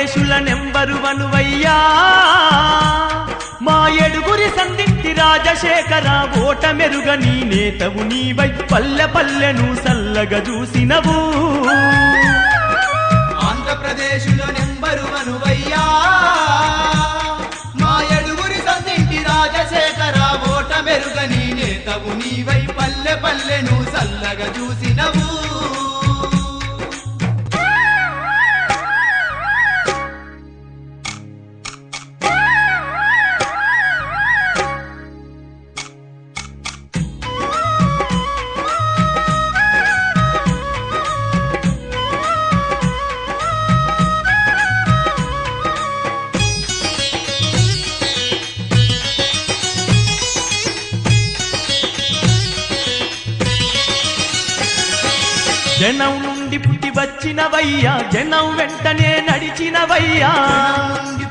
ప్రదేశుల number వనువయ్యా మా ఏడుగురి సంధింటి రాజశేఖర ఓట మెరుగని నేతవు నీవై పల్లె పల్లెను సల్లగా చూసినవు ఆంధ్రప్రదేశులో నెంబరు వనువయ్యా మా ఏడుగురి సంధింటి రాజశేఖర ఓట మెరుగని నేతవు నీవై పల్లె పల్లెను సల్లగా చూసినవు జనం నుండి పుట్టి వచ్చినవయ్యా జనం వెంటనే నడిచినవయ్యా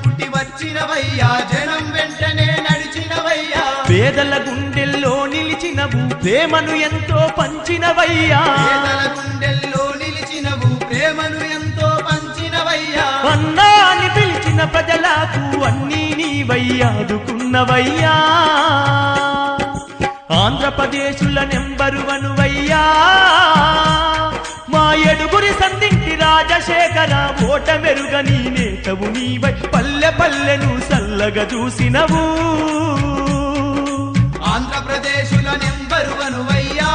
పుట్టి వచ్చినవయ్యా జనం వెంటనే నడిచినవయ్యా పేదల గుండెల్లో నిలిచినవు ప్రేమను ఎంతో పంచినవయ్యా పేదల గుండెల్లో నిలిచినవు ప్రేమను ఎంతో పంచినవయ్యా అన్నా అని పిలిచిన ప్రజలకు అన్నీ నీవయ్యాదుకున్నవయ్యా ఆంధ్రప్రదేశుల నెంబరు వనువయ్యా మా ఏడుగురి సంధింటి రాజశేఖర ఓట మెరుగని నేతవు నీవై పల్లె పల్లెను సల్లగా చూసినవు ఆంధ్రప్రదేశుల నెంబరు వనువయ్యా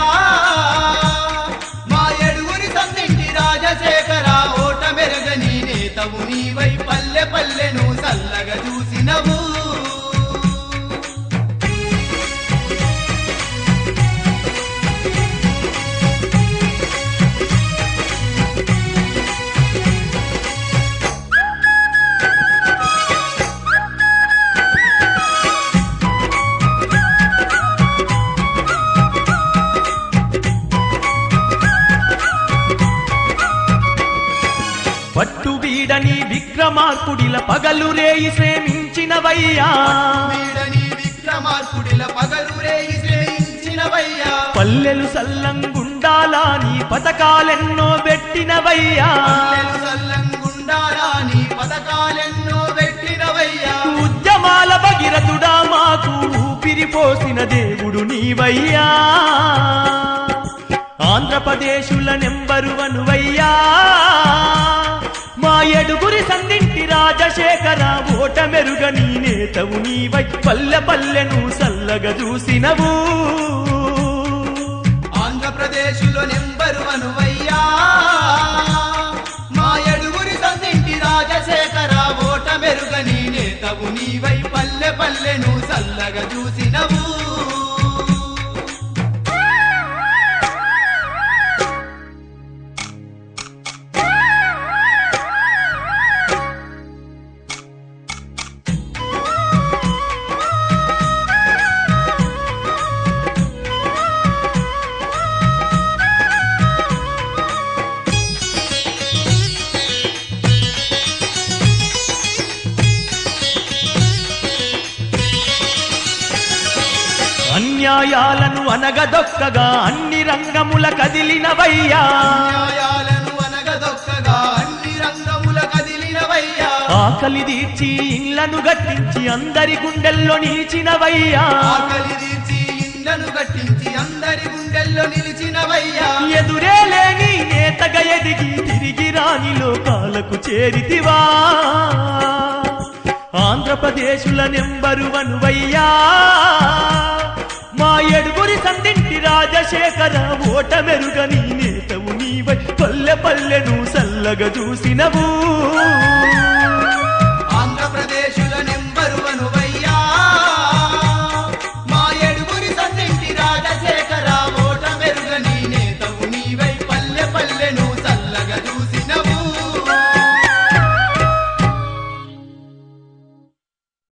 మా ఏడుగురి సంధింటి రాజశేఖర ఓట మెరుగని నేతవు నీవై పల్లె పల్లెను సల్లగా చూసినవు పట్టు వీడని విక్రమార్కుడిల పగలు రేయి శ్రేమించినవయ్యా విక్రమార్కుడిల పగలు రేయి శ్రేమించినవయ్యా పల్లెలు సల్లంగుండాలా నీ పథకాలెన్నో పెట్టినవయ్యా సల్లంగుండాలని పథకాలెన్నో పెట్టినవయ్యా ఉద్యమాల భగీరథుడా మాకు ఊపిరిపోసిన దేవుడు నీవయ్యా ఆంధ్రప్రదేశుల నెంబరు వనువయ్యా మా ఏడుగురి సంధింటి రాజశేఖర ఓట మెరుగని నేతవు నీవై పల్లె పల్లెను సల్లగా చూసినవు ఆంధ్రప్రదేశులో నెంబరు వనువయ్యా మా ఏడుగురి సంధింటి రాజశేఖర ఓట మెరుగని నేతవు నీవై పల్లె పల్లెను సల్లగా చూసినవు అన్యాయాలను అనగదొక్కగా అన్ని రంగముల కదిలినవయ్యా న్యాయాలను అనగదొక్కగా అన్ని రంగముల కదిలినవయ్యా ఆకలి తీర్చి ఇళ్లను గట్టించి అందరి గుండెల్లో నిలిచినవయ్యా ఆకలి తీర్చి ఇండ్లను కట్టించి అందరి గుండెల్లో నిలిచినవయ్యా ఎదురే లేని నేతగా ఎదిగి తిరిగి రాని లోకాలకు చేరితివా ఆంధ్రప్రదేశుల నెంబరు వనువయ్యా మా ఏడుగురి సంధింటి రాజశేఖర ఓట మెరుగని నేతవు నీవై పల్లె పల్లెను సల్లగా చూసినవు